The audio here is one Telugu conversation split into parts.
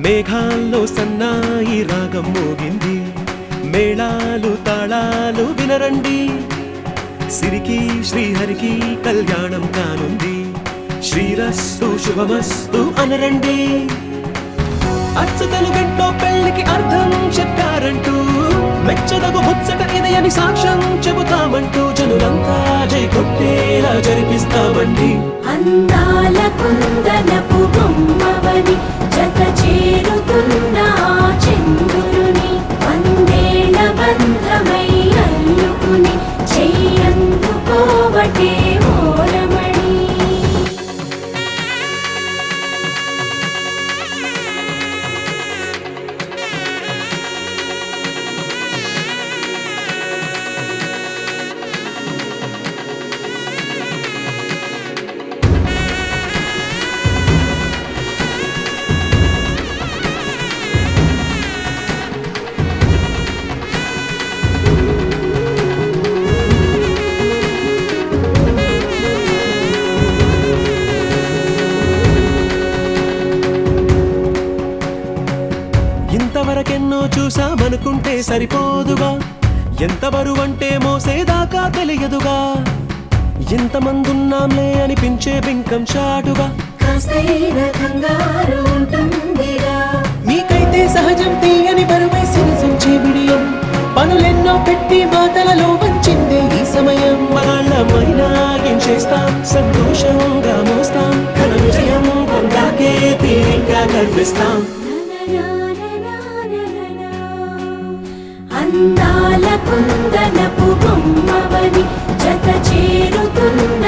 మేఘాల్లో సన్నాయి రాగం మోగింది, మేళాలు తాళాలు వినరండి, సిరికి శ్రీహరికి కళ్యాణం కానుంది, శ్రీరస్తు శుభమస్తు అనరండి. అచ్చు తెలుగింటో పెళ్లికి అర్థం చెప్పారంటూ, మెచ్చదగు ముచ్చట ఇది అని సాక్ష్యం చెబుతామంటూ, జనులంతా జై కొట్టేలా జరిపిస్తామండి. అందాల కుందనపు బొమ్మవని జత చేరుతున్న చంద్రుని, వందేళ్ల బంధమై అల్లుకుని చెయ్యందుకోవటే ఓరమణి. ఇంతవరకెన్నో చూసామనుకుంటే సరిపోదుగా, ఎంత బరువంటే మోసేదాకా తెలియదుగా, ఇంతమందున్నాంలే అనిపించే బింకం చాటుగా, మీకైతే సహజం తీయని బరువై సిరిసంచే విడియం, పనులెన్నో పెట్టి మాటలలో వంచిందే ఈ సమయం. మగాళ్ళమైనా ఏం చేస్తాం, సంతోషంగా మోస్తాం, ఘన విజయం పొందాకే తీరిగ్గా గర్విస్తాం. అందాల కుందనపు బొమ్మవని జత చేరుతున్న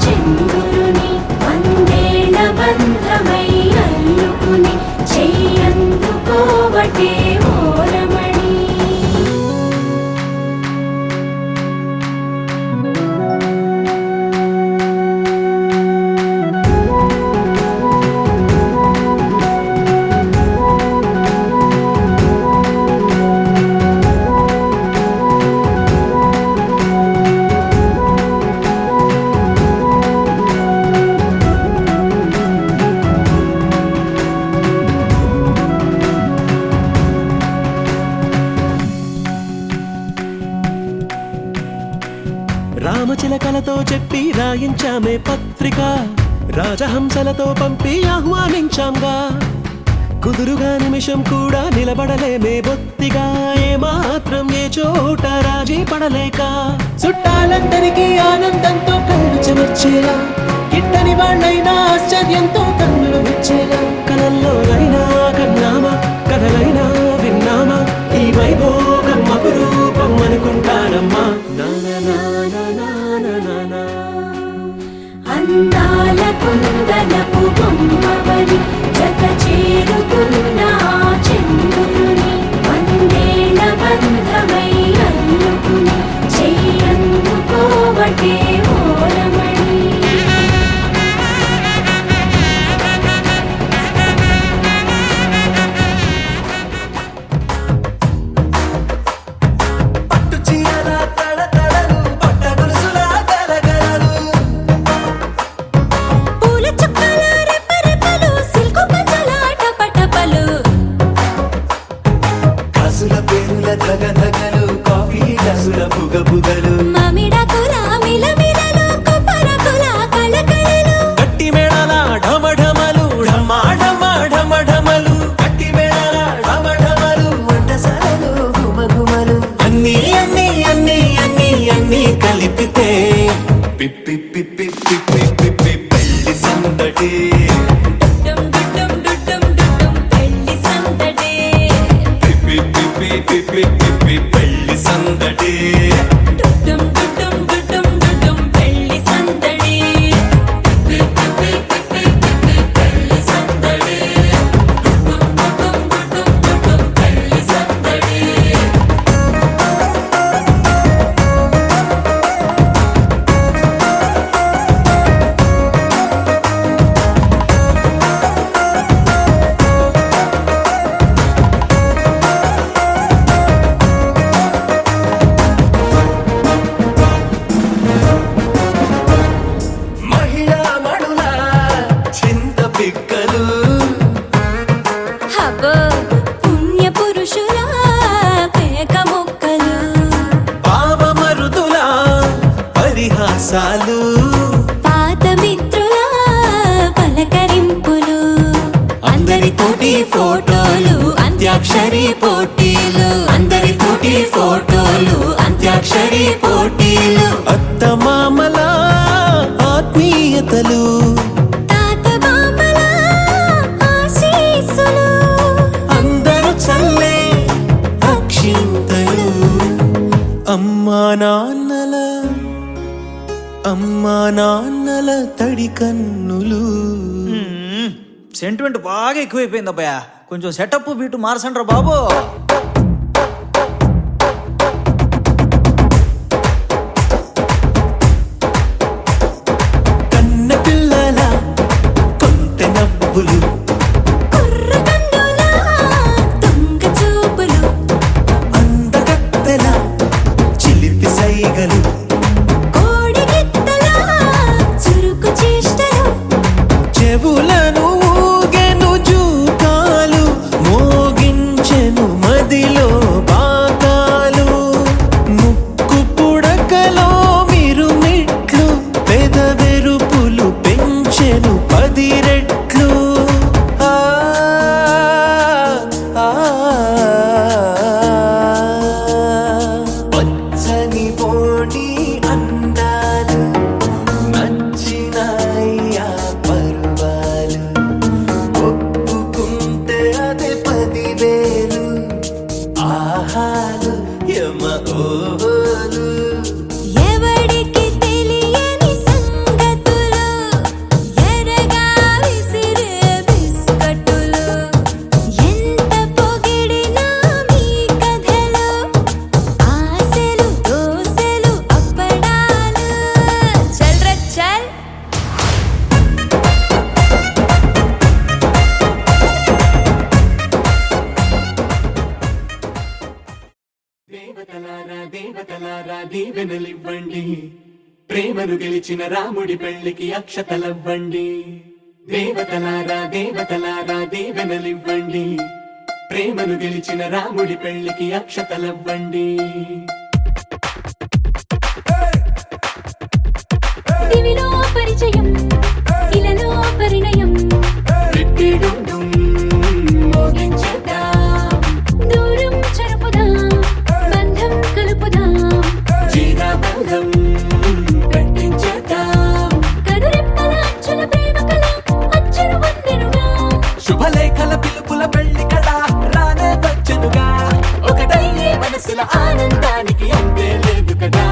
చంద్రుని, వందేళ్ల బంధమై అల్లుకుని చెయ్యందుకోవటే ఓరమణి. రామచిలకలతో చెప్పి రాయించామే పత్రిక, రాజహంసలతో పంపి ఆహ్వానించాంగా, కుదురుగా నిమిషం కూడా నిలబడలేమే బొత్తిగా, ఏమాత్రం ఏ చోట రాజీ పడలేక, చుట్టాలందరికీ ఆనందంతో కళ్ళు చెమర్చేలా, గిట్టని వాళ్ళైనా ఆశ్చర్యంతో కన్నులు వచ్చేలా, కలల్లోనైనా కన్నామా కథలైనా విన్నామా, ఈ వైభోగం అపురూపం అనుకుంటానమ్మా. అందాల కుందనపు బొమ్మవని జత చేరుతున్న చంద్రుని, వందేళ్ల బంధమై అల్లుకుని చెయ్యందుకోవటే ఓరమణి. గట్టి మేళాల ఢమఢమలు ఢమా ఢమా ఢమఢమలు, గట్టి మేళాల ఢమఢమలు, వంటశాలలు గుమగుమలు, అన్నీ అన్నీ అన్నీ అన్నీ అన్నీ కలిపితే పిప్పి పిప్పి పిప్పి పిప్పి పెళ్లి సందడి. పిప్పి పిప్పి పిప్పి పిప్పి పెళ్లి సందడి. అబ్బో పుణ్య పురుషుల పేక మొక్కలు పావమరుదుల పరిహాసాలు పాత మిత్రుల పలకరింపులు అందరితోటి ఫోటోలు అంత్యాక్షరి పోటీలు అందరితోటి ఫోటోలు అంత్యాక్షరి పోటీలు అత్తమామల ఆత్మీయతలు తాత బామ్మల ఆశీస్సులు అందరూ చల్లే అక్షింతలు అమ్మా నాన్నల తడి కన్నులు. సెంటిమెంట్ బాగా ఎక్కువైపోయింది అబ్బాయ, కొంచెం సెటప్ బీటు మార్చండ్రా బాబు. కన్న పిల్లల కొంత నవ్వులు కుర్రకందుల దొంగ చూపులు అందగత్తెల చిలిపి సైగలు కోడిగిత్తల చురుకు చేష్టలు చెవులను ఊగెను జూకాలు మోగించెను మదిలో బాకాలు ముక్కు పుడకలో మిరుమిట్లు పెదవెరుపులు పెంచెను 10 రెట్లు ఆ, ఆ, పచ్చని పోటీ అందాలు నచ్చినాయ్యా పరువాలు ఒప్పుకుంటే అదే 10,000 ఆహాలు యమ ఓహోలు ఎవడికి తెలియని సంగతులు ఎరగా విసిరే బిస్కట్టులు ఎంత పొగిడినా మీ కథలు ఆశలు దోశలు అప్పడాలు చల్ రే చల్ దేవతలారా దేవతలారా దీవెనలివ్వండి ప్రేమను గెలిచిన రాముడి పెళ్లికి అక్షతలవ్వండి దేవతలారా దేవతలారా దీవెనలివ్వండి ప్రేమను గెలిచిన రాముడి పెళ్లికి అక్షతలవ్వండి దివిలో పరిచయం ఇలలో పరిణయం రిట్టిడుండుం మోగించేద్దాం దూరం చెరుపుదాం బంధం కలుపుదాం జీరాబంధం కట్టించేద్దాం కనురెప్పల అంచుల ప్రేమ కళ అచ్చును వందెనుగా శుభలేఖల పిలుపుల పెళ్లి కళ రానే వచ్చనుగా ఒకటయ్యే మనసుల ఆనందానికి అంతే లేదు కదా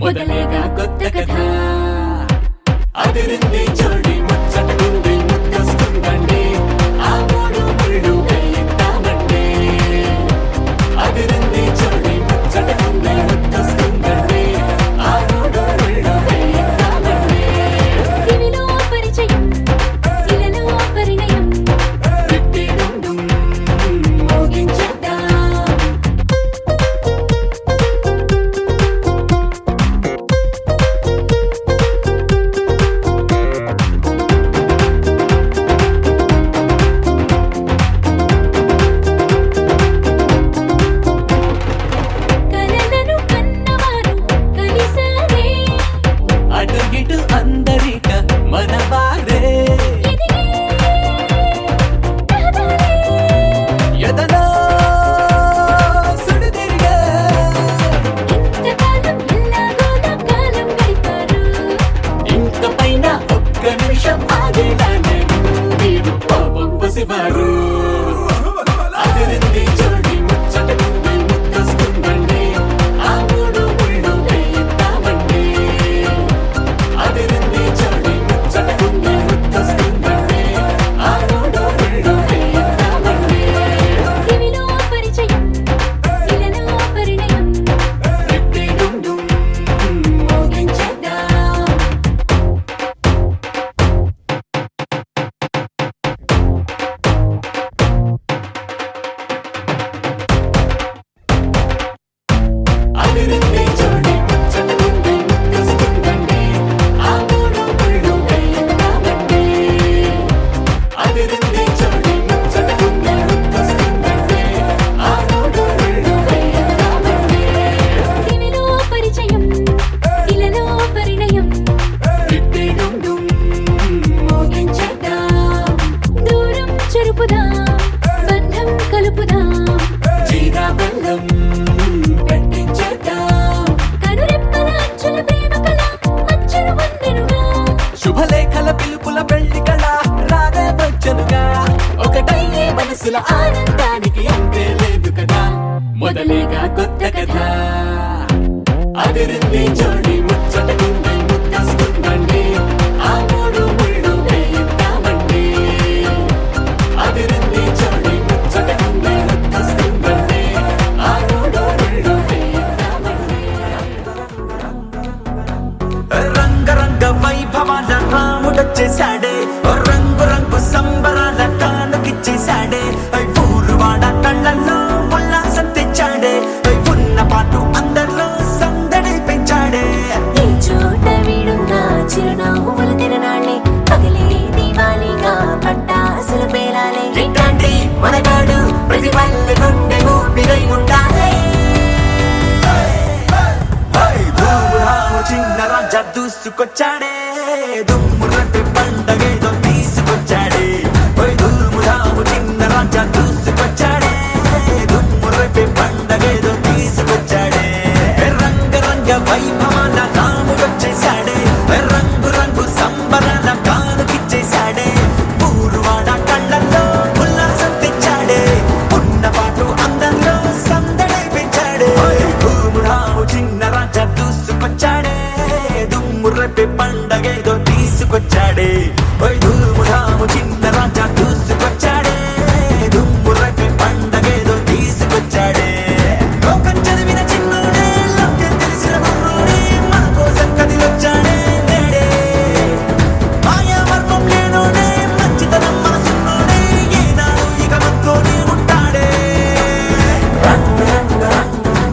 మొదలేగా కొత్త కథ అదిరింది జోడి ముచ్చటకుంది ముద్దొస్తుందండి ఆ 3 ముళ్ళు వేయిద్దామండి అదిరింది జోడి ముచ్చటకుంది ముద్దొస్తుందండి ఆ 3 ముళ్ళు వేయిద్దామండి దివిలో పరిచయం ఇలలో పరిణయం రిట్టిడుండుం మోగించేద్దాం మనసుల ఆనందానికి అంతే లేదు కదా మొదలేగా కొత్త కథ అదిరింది జోడి ముచ్చటకుంది ముద్దస్తుందండి ఆ మూడు ముళ్ళు వేయిద్దామండి అదిరింది జోడి ముచ్చటకుంది ముద్దస్తుందండి ఆ మూడు ముళ్ళు వేయిద్దామండి రంగరంగ వైభవాల రాముడొచ్చేశాడే రంగు రంగు సంబరాల కానుకిచ్చేశాడే ఊరువాడ కళ్ళల్లో ఉల్లాసం తెచ్చాడే ఉన్న పాటు అందరిలో సందడి పెంచాడే ఏ చోట వీడున్నా చిరునవ్వులు తిరనాళ్ళే పగలే దీవాలిగా పట్టాసులు పేలాలే ఇట్లాంటి మనగాడు ప్రతి పల్లె గుండె ఊపిరై ఉండాలి ధూమురాము చిన్న రాజా దూసుకొచ్చాడే దుమ్ము రట్టి పండగేదో తీసుకొచ్చాడే ధూమురాము చిన్న రాజా దూసుకొచ్చాడే దుమ్ము రట్టి పండగేదో తీసుకొచ్చాడే రంగరంగ వైభవాల రాముడొచ్చేశాడే రంగు రంగు సంబరాల కానుకిచ్చేశాడే ఊరువాడ కళ్ళల్లో ఉల్లాసం తెచ్చాడే ఉన్న పాటు అందరిలో సందడి పెంచాడే ధూమురాము చిన్న రాజా దూసుకొచ్చాడే దుమ్ము రేపే పండగేదో తీసుకొచ్చాడే ధూమురాము చిన్న రాజా దూసుకొచ్చాడే దుమ్ము రేపే పండగేదో తీసుకొచ్చాడే లోకం చదివిన చిన్నోడే లోకం తెలిసిన కుర్రోడే మన కోసం కదిలొచ్చాడే నేడే మాయావర్మం లేనోడే మంచితనం మనసున్నోడే ఏనాడు ఇక మనతోనే ఉంటాడే రంగు రంగు రంగు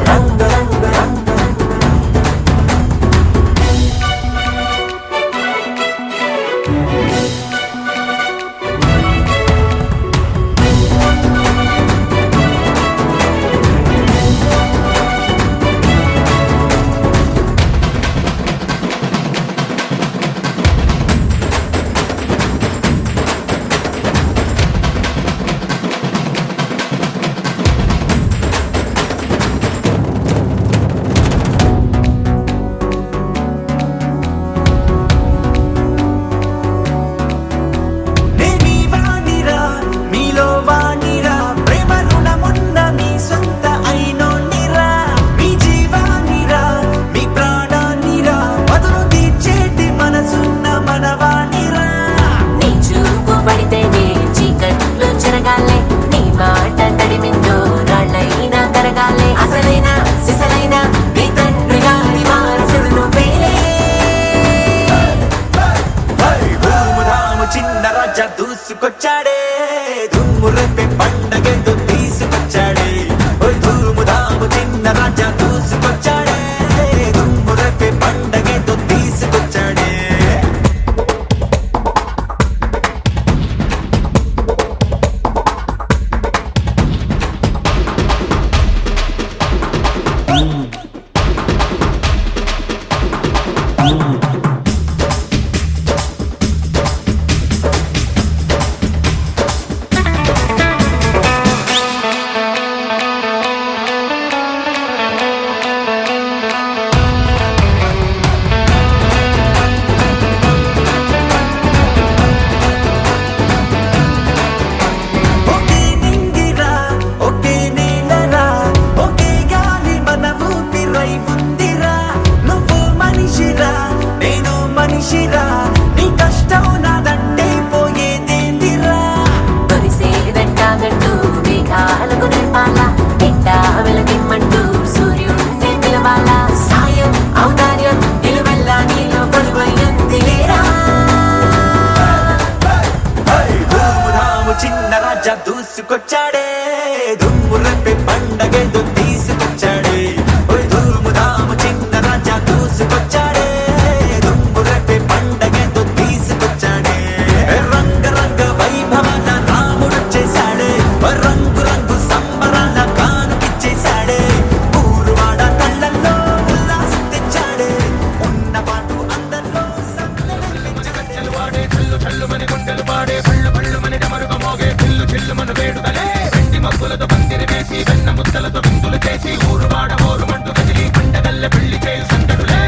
రంగు రంగు మీ వాణిరా మీలో వాణిరా ప్రేమ రుణమున్న మీ సొంత అయినోనిరా మీ జీవానిరా మీ ప్రాణానిరా మధురు తీర్చేటి మనసున్న మనవాణిరా నీ చూపు పడితేనే చీకట్లు చెరగాలే నీ మాట తడిమిందో రాళ్ళైనా కరగాలే అసలైన సిసలైన నీ తండ్రి గారి వారసుడు నువ్వేలే ధూముధాము చిన్న రాజా దూసుకొచ్చాడే దుమ్ము రేపే పండగేదో తీసుకొచ్చాడే ధూముధాము చిన్న రాజా దూసుకొచ్చాడే దుమ్ము రేపే పండగేదో తీసుకొచ్చాడే ఒకే నింగిరా ఒకే నేలరా ఒకే గాలి మన ఊపిరై ఉందిరా నువ్వు మనిషిరా నేను మనిషిరా నీ కష్టం నాదంటే పోయేదేందిరా తొలిసేదంటాగట్టు మేఘాలకు నేర్పాల ఎండా వెలగిమ్మంటూ సూర్యుడిని పిలవాల సాయం ఔదార్యం నిలువెల్లా నీలో కొలువయ్యింది లేరా ధూముధాము చిన్న రాజా దూసుకొచ్చాడే దుమ్ము రేపే పండగేదో తీసుకొచ్చాడే ధూముధాము చిన్న రాజా దూసుకొచ్చాడే దుమ్ము రేపే పండగేదో తీసుకొచ్చాడే రంగరంగ వైభవాల రాముడొచ్చేశాడే రంగు రంగు సంబరాల కానుకిచ్చేశాడే ఊరువాడ కళ్ళల్లో ఉల్లాసం తెచ్చాడే ఉన్న పాటు అందరిలో సందడి పెంచాడే చల్లుమని గుండెలు పాడే పళ్ళు పళ్ళుమని డమరుగ మోగే పిల్లు చిల్లుమను వేడుదలే వెండి మబ్బులతో పందిరి వేసి వెన్న ముద్దలతో విందులు చేసి ఊరువాడ ఓరుమంటూ కదిలి పండగల్ల పెళ్లి చేయు సందడులే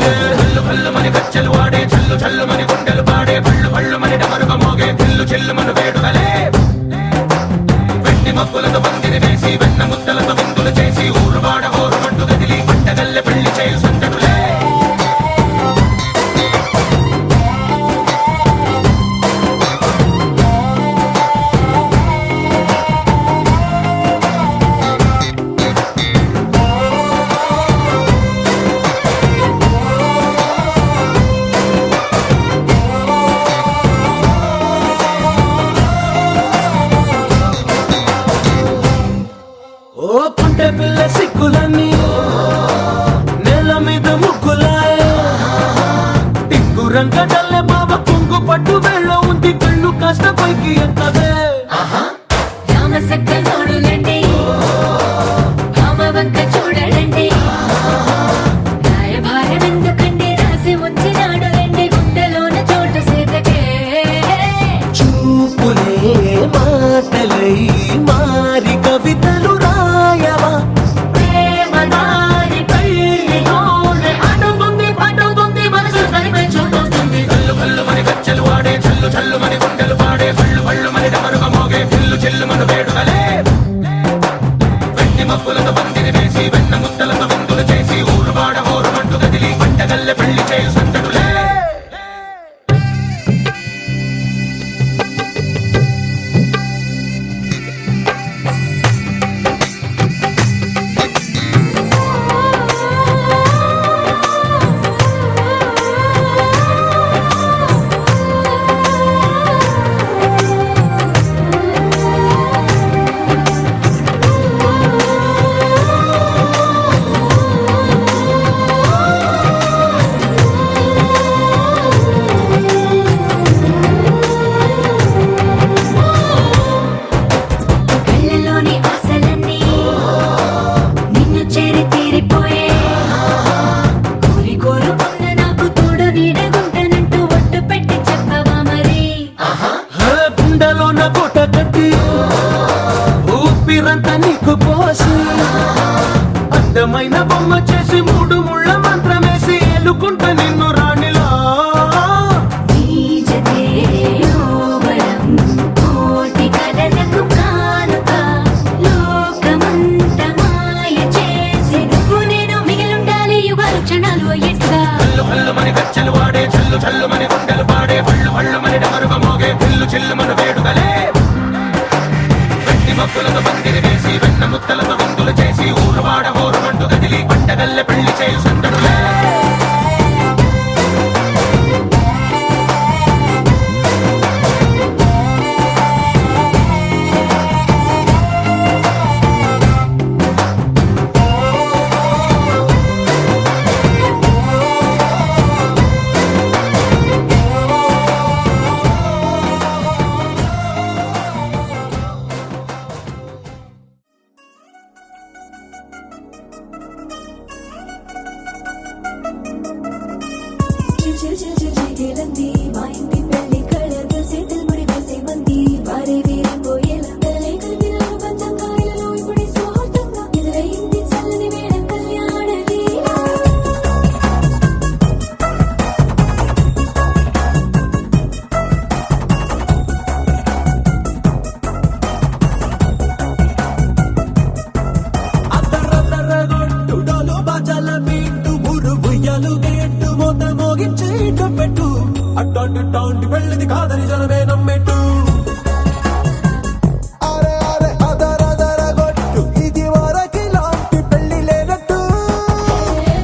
హల్లు హల్లు మని గజ్జలు వాడే చల్లు చల్లు మని గుండెలు పాడే పళ్ళు పళ్ళు మని డమరుగ మోగే పిల్లు చెల్లు మను వేడుకలే వెండి మబ్బులతో పందిరి వేసి వెన్న ముద్దలతో విందులు చేసి ఊరు వాడ హోరు మంటు గదిలి పంటగల్లె పెళ్లి చేయు సందడులే ఓ పుంటె పిల్ల సిక్కులన్నీ నేల మీద ముగ్గులాయ టింగురంగ డల్లె బాబ కుంగు పట్టు వెళ్ళ ఉంది కళ్ళు కాస్త పైకి ఎత్తదే రామసక్క నోడులండి రామవంక చూడడండి రాయభారం ఎందుకండి రాసి ఉంచినాడు రండి గుండెలోన చోటు సేతకే చూపులే మాటలై మారి కవితలు రాయవా ప్రేమదారి పెళ్లిలోనే అడుగుంది పడుగుంది మనసు కనిపై చూడుతుంది హల్లు హల్లు మని గజ్జలు వాడే చల్లు చల్లు మని గుండెలు పాడే పళ్ళు పళ్ళు మని డమరుగ మోగే పిల్లు చెల్లు మను వేడుకలే వెండి మబ్బులతో పందిరి వేసి వెన్న ముద్దలతో విందులు చేసి ఊరు వాడ హోరు మంటు గదిలి పంటగల్లె పెళ్లి చేయు సందడులే కళ్ళలోని ఆశలన్నీ నిన్ను చేరి తీరిపోయే కోరి కోరుకున్న నాకు తోడు నీడగుంటానంటూ ఒట్టు పెట్టి చెప్పవా మరి గుండెలోన కోట కట్టి ఊపిరంతా నీకు పోసి అందమైన బొమ్మ చేసి మూడు ముళ్ళ మంత్రమేసి ఎలుకుంటా నిన్ను రాణిలా నీజతే యోవరం కోటి కలలకు కానుక లోకమంత మాయ చేసి నువ్వు నేను మిగిలుండాలి యుగాలు క్షణాలు అయ్యేట్టుగా హల్లు హల్లు మని గజ్జలు వాడే చల్లు చల్లు మని గుండెలు పాడే పళ్ళు పళ్ళు మని డమరుగ మోగే పిల్లు చెల్లు మను వేడుకలే వెండి మబ్బులతో పందిరి వేసి వెన్న ముద్దలతో విందులు చేసి ఊరు వాడ హోరు మంటు గదిలి పంటగల్లె పెళ్లి చేయు సందడులే చిల్లంది మా ఇంటి పెళ్లి కళగా చేతులు ముడి వేసే మంది వారే వీరిపోయేలా తలే కలిపినారు పంచంగా ఇలలో ఇప్పుడే స్వార్థంగా ఎదురయింది చల్లని వేడ కళ్యాణ వీరా అద్దరద్దరగొట్టు డోలు బాజాల బీటు ఊరు ఉయ్యాలు గేట్టు మోత మోగించి పెట్టు అట్టాంటి టాంటి పెళ్ళిది కాదని జనమే నమ్మెట్టు అరే అరే అదరదరగొట్టు ఇది వరకి లాంటి పెళ్లి లేనట్టు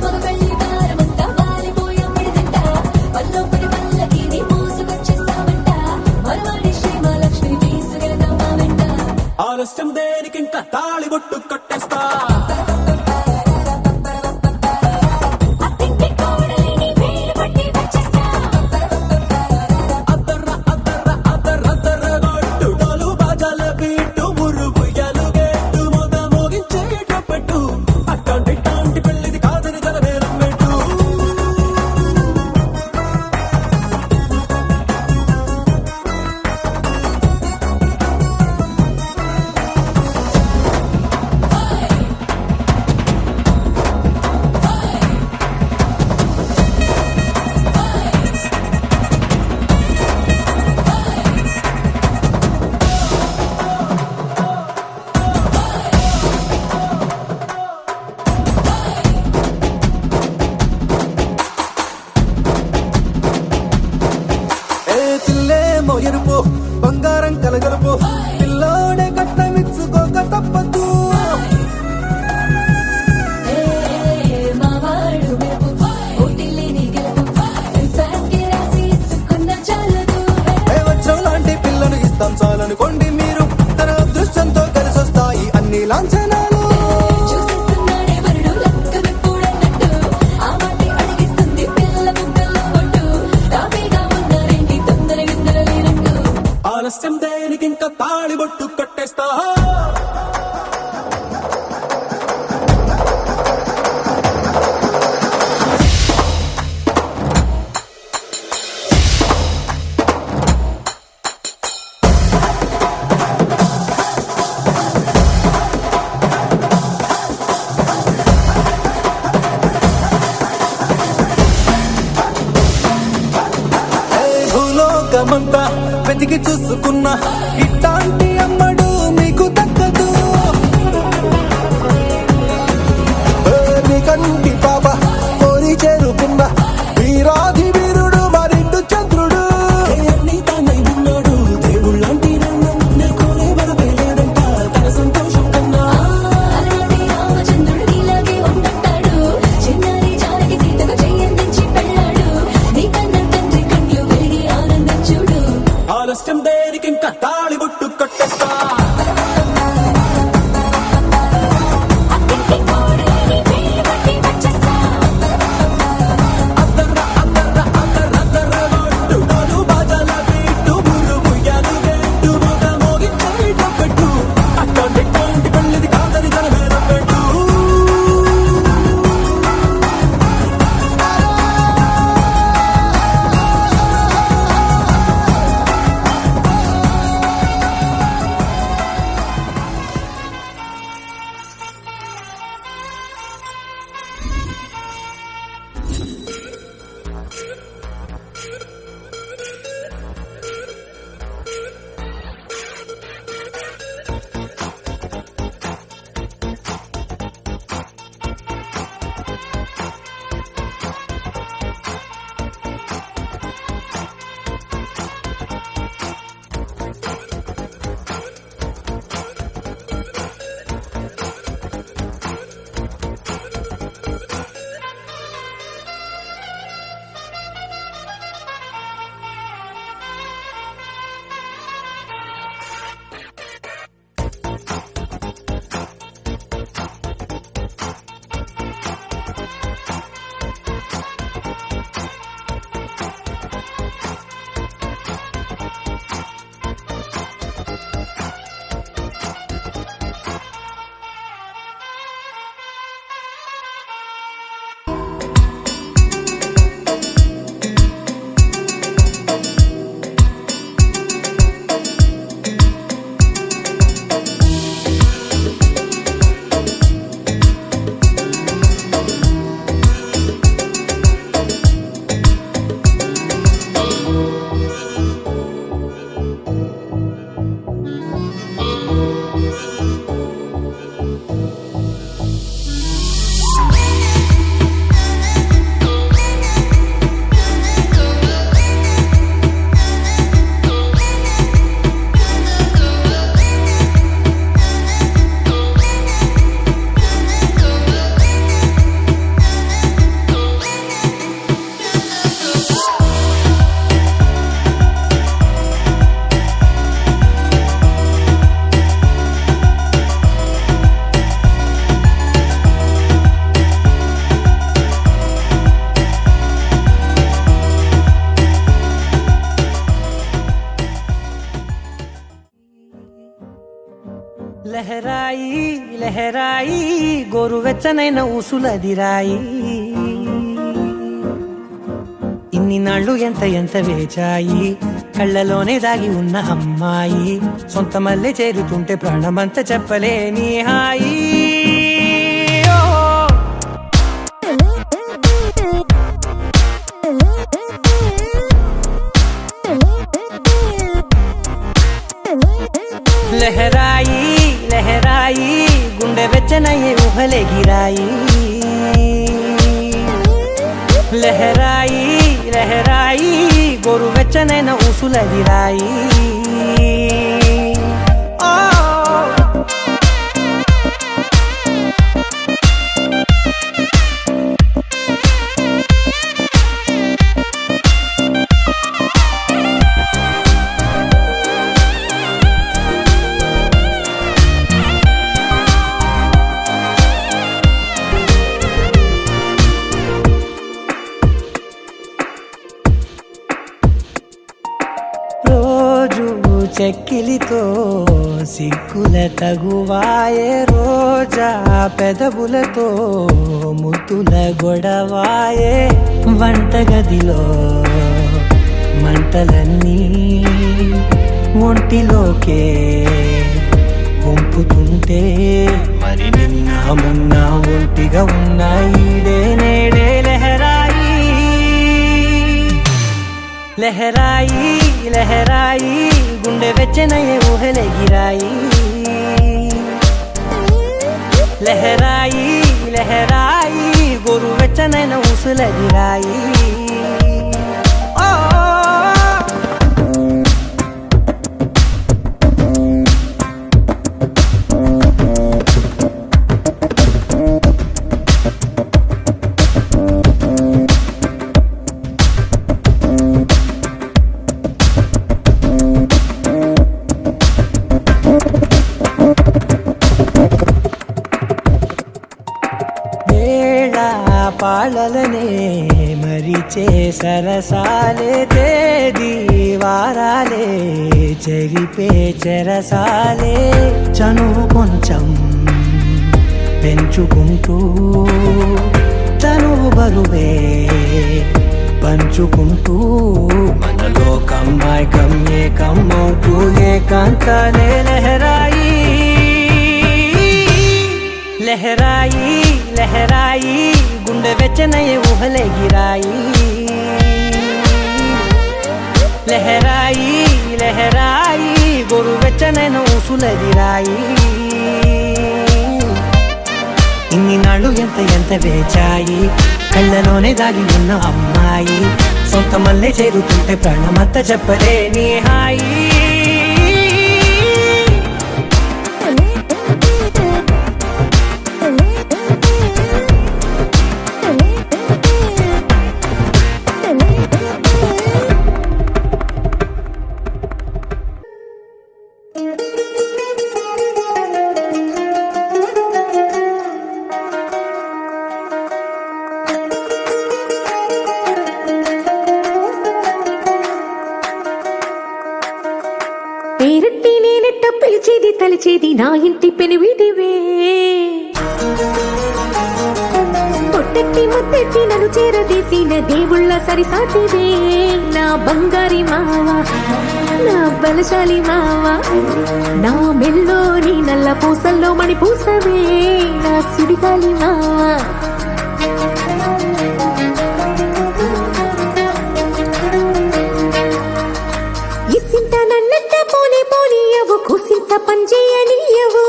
మగ పెళ్లి వారమంతా వాలిపోయమ్మడిదంట పల్లోపడి పల్లకి నీ మోసుకొచ్చేస్తామంట మరవాడి శ్రీమహాలక్ష్మిని తీసుకెళ్దాం మా వెంట ఆలస్యం దేనికింకా తాళి బొట్టు కట్టేస్తా అత్తింటి కోడలిని వేలు పట్టి వచ్చేస్తా అద్దర్ర అద్దర్ర అద్దరద్దరగొట్టు డోలు బాజాల బీటు ఊరు ఉయ్యాలు గేట్టు మోత మోగించి పెట్టు అట్టాంటి టాంటి పెళ్ళిది కాదని జనమే నమ్మెట్టు లాంఛనాలు చూసేస్తున్నాడే వరుడు లక్క వెప్పుడన్నట్టు ఆ మాటే అడిగిస్తుంది పిల్ల ముక్కల్లో పట్టు తాపేగా ఉన్నారేంటి తొందర విందర లేనట్టు ఆలస్యం దేనికి ఇంకా తాళిబొట్టు కట్టేస్తా భూలోకమంతా వెతికి చూసుకున్నా ఇట్లాంటి అమ్మడు మీకు దక్కదు నీ కంటి పాప కోరి చేరుకున్న వీరాధి వీరుడు మరిండు చంద్రుడు అన్ని తానై ఉన్నాడు దేవుళ్ళంటి కోరే వరమే లేదంట తన సంతోషం కన్నా అలాంటి రామచంద్రుడు నీలాగే ఉండంటాడు చిన్నారి జానకి సీతకు చెయ్యందించి పెళ్ళాడు నీ కన్న తండ్రి కన్ను వెలిగి ఆనందం చూడు ఆలస్యం దేనికి ఇంకా తాళిబొట్టు కట్టేస్తా అత్తింటి కోడలిని పేరు పట్టి వచ్చేస్తా అద్దర్ర అద్దర్ర అద్దర్ర అద్దర్ర కొట్టు డోలు బాజాల బీటు మురుగుయ్యాలు గెట్టు మొగ మోగించేట పెట్టు అట్లాంటి పెళ్ళిది కాదని జనమేరం పెట్టు లహరాయి లహరాయి గోరువెచ్చనైన ఊసులదిరాయి ఇన్ని నాళ్ళు ఎంత ఎంత వేచాయి కళ్ళలోనే దాగి ఉన్న అమ్మాయి సొంత మల్లె చేరుతుంటే ప్రాణమంత చెప్పలేని హాయి లహరాయి లహరాయి గుండె వెచ్చనయ్యే ఊహలే గిరాయి లహరాయి లహరాయి గోరు వెచ్చనైన ఊసులదిరాయి చెక్కిలితో సిగ్గుల తగువాయే రోజా పెదవులతో ముద్దుల గొడవాయే వంటగదిలో మంటలన్నీ ఒంటిలోకే వంపుతుంటే మరి నిన్న మొన్న ఒంటిగా ఉన్నాయి నేడే లహరాయి లహరాయి లహరాయి గుండె వెచ్చనయే ఊహలెగిరాయి లహరాయి లహరాయి గోరు వెచ్చనైన ఊసులెగిరాయి పాలలనే మరిచే సరసాలే తేదీ వారాలే చెరిపే చెరసాలే చనువు కొంచెం పెంచుకుంటూ తనువు బరువే పంచుకుంటూ మనలో కమ్మాయి కమ్మే కమ్మవుతూ ఏకాంతాలే లహరాయి లహరాయి లహరాయి గుండె వెచ్చనయే ఊహలెగిరాయి లహరాయి లహరాయి గోరు వెచ్చనైన ఊసులెగిరాయి ఇన్ని నాళ్ళు ఎంత వేచాయి కళ్ళలోనే దాగి ఉన్న అమ్మాయి సొంత మల్లె చేరుతుంటే ప్రాణమంతా చెప్పలేని హాయి పేరట్టి నేనెట్ట పిలిచేది తలిచేది నా ఇంటి పెనివిటివే పొట్టెట్టి ముద్దెట్టి నన్ను చేరదీసిన దేవుళ్ళ సరిసాటివే నా బంగారి మావా నా బలశాలి మావా నా మెల్లోని నల్ల పూసల్లో మణి పూసవే నా సుడిగాలి మావా కూసింత పంచేయనియవు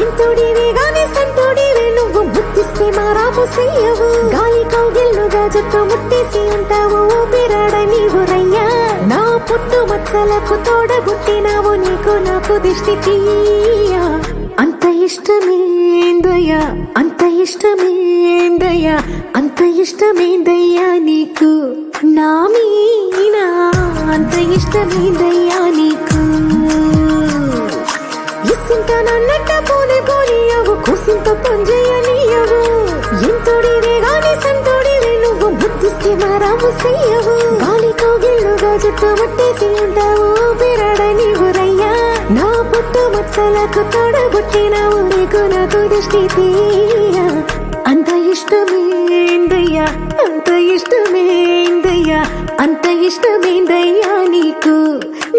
ఎంతోడివే గానే సంతోడివే నువ్వు ముద్దిస్తే మారాము చెయ్యవు గాలి కౌగిల్లుగా జట్టు ముట్టేసి ఉంటావు ఊపిరాడ నీవు రయ్యా నా పుట్టు మచ్చలకు తోడబుట్టినావు నీకు నాకు దిష్టి తీయా అంత ఇష్టమేందయ్యా అంత ఇష్టమేందయ్యా అంత ఇష్టమేందయ్యా నీకు నా మీనా అంత ఇష్టమేందయ్యా నీకు ఇసింత నన్నట్ట పోనీయవు కూసింత పంజేయనియవు ఎంతోడివే గాని సంతోడివే నువ్వు బుద్ధిస్తే మారాము చెయ్యవు గాలి కౌగిల్లుగా జట్టు ముట్టేసి ఉంటావు ఊపిరాడ నీవు రయ్యా నా పుట్టు మచ్చలకు తోడబుట్టినావు నీకు నాకు దృష్టి తీయా అంత ఇష్టమేందయ్యా అంత ఇష్టమేందయ్యా అంత ఇష్టమేందయ్యా నీకు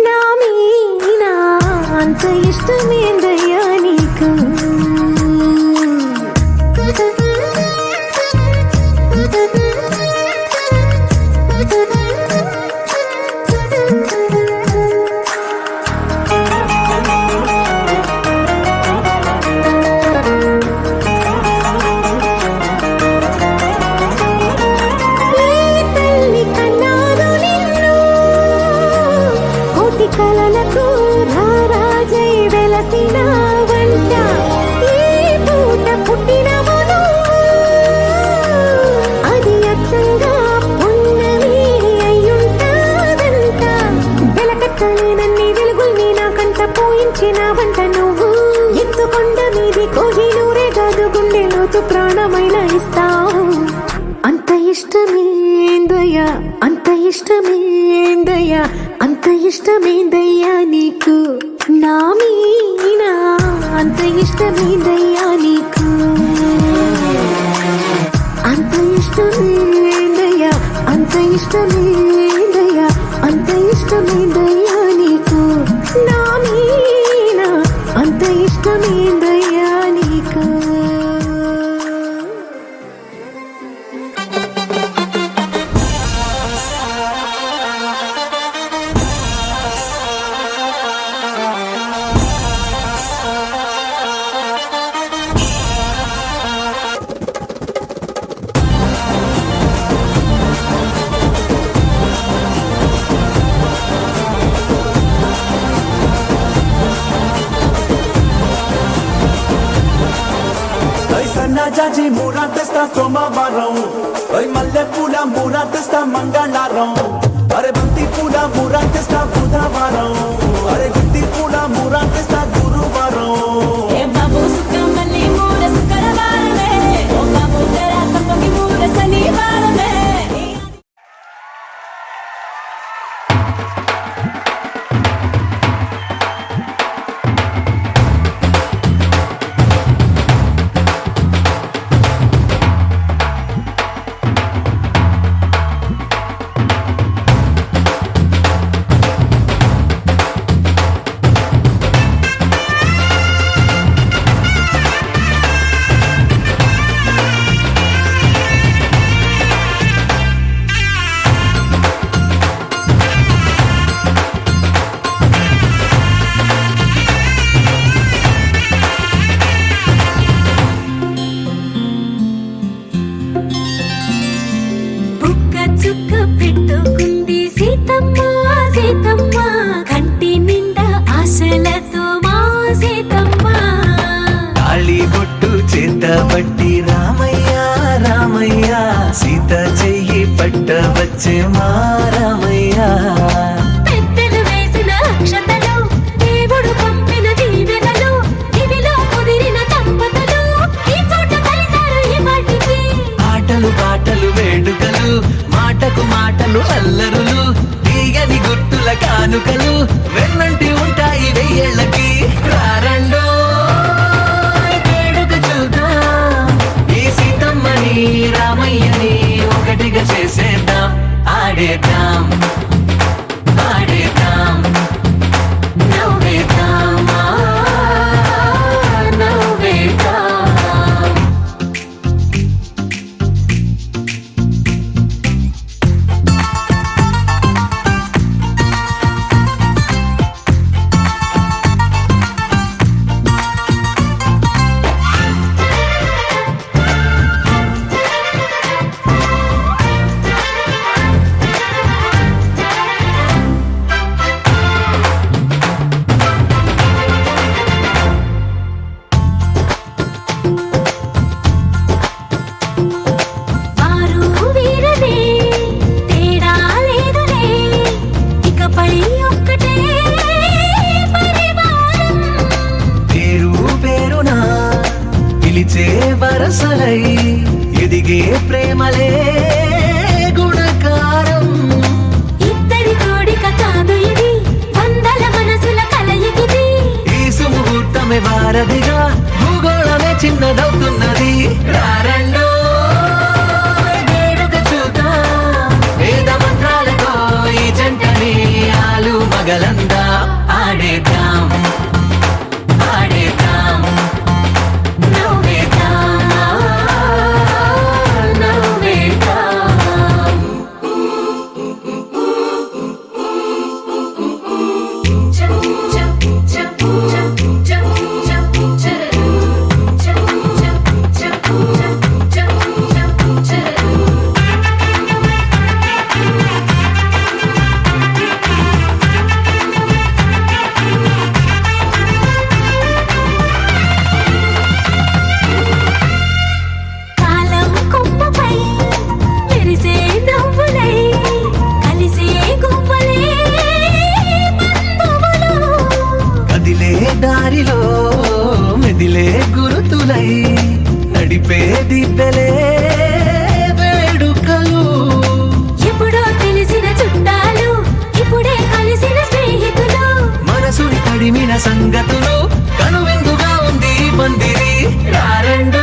నా మీనా అంత ఇష్టమేందయ్యా నీకు కలలకు రారాజై వెలసిన వంట ఈ పూట పుట్టినవు అది అచ్చంగా పున్నమి అయ్యుంటాదంట వెలకట్టలేనన్ని వెలుగుల్ని నాకంట పోయించిన వంట నువ్వు ఎత్తుకొండ మీది కోహినూరే కాదు గుండె లోతు ప్రాణమైన ఇస్తావు అంత ఇష్టమేందయ్యా అంత ఇష్టమేందయ్యా అంత ఇష్టమేందయ్యా నీకు అంత ఇష్టమేందయ్యా నీకు అంత ఇష్టమేందయ్యా అంత ఇష్టమేందయ్యా అంత ఇష్టమేందయ్యా నీకు నా మీనా అంత ఇష్టమేందయ్యా నీకు సన్నజాజి మూరా తెస్తా సోమవారం మల్లె పూల మూరా తెస్తా మంగళవారం అరే బంతి పూల మూరా తెస్తా బుధవారం అరే గుత్తి పూల మూరా తెస్తా గురువారం చుక్క పెట్టుకుంది సీతమ్మ సీతమ్మ కంటి నిండా ఆశలతో మా సీతమ్మ తాళి బొట్టు చేత పట్టి రామయ్య రామయ్య సీత చెయ్యి పట్ట వచ్చే మా రామయ్య పెద్దలు వేసిన అక్షతలు దేవుడు పంపిన దీవెనలు ఇవిలో కుదిరిన దంపతులు ఈ చోట కలిసారు ఈ వాటికి ఆటలు పాటలు వేడుకలు మాటకు మాటలు అల్లరులు తీయని గుర్తుల కానుకలు వెన్నంటి ఉంటాయి వెయ్యేళ్ళకి రారండో వేడుక చూద్దాం ఈ సీతమ్మని రామయ్యని ఒకటిగా చేసేద్దాం ఆడేద్దాం ఆడేద్దాం నవ్వేద్దాం నవ్వేద్దాం వరసలై ఎదిగే ప్రేమలే గుణకారం ఇద్దరి కోడిక కాదు ఇది వందల మనసుల కలయికిది ఈ సుముహూర్తమే వారధిగా భూగోళమే చిన్నదవుతున్నది రారండో వేడుక చూద్దాం వేద మంత్రాలతో ఈ జంటని ఆలు మగలందా ఆడేద్దాం ఆడేద్దాం దారిలో మెదిలే గురుతులై నడిపే దిబ్బెలే వేడుకలు ఎప్పుడో తెలిసిన చుట్టాలు ఇప్పుడే కలిసిన స్నేహితులు మనసుని తడిమిన సంగతులు కనువిందుగా ఉంది మందిరి రారెండు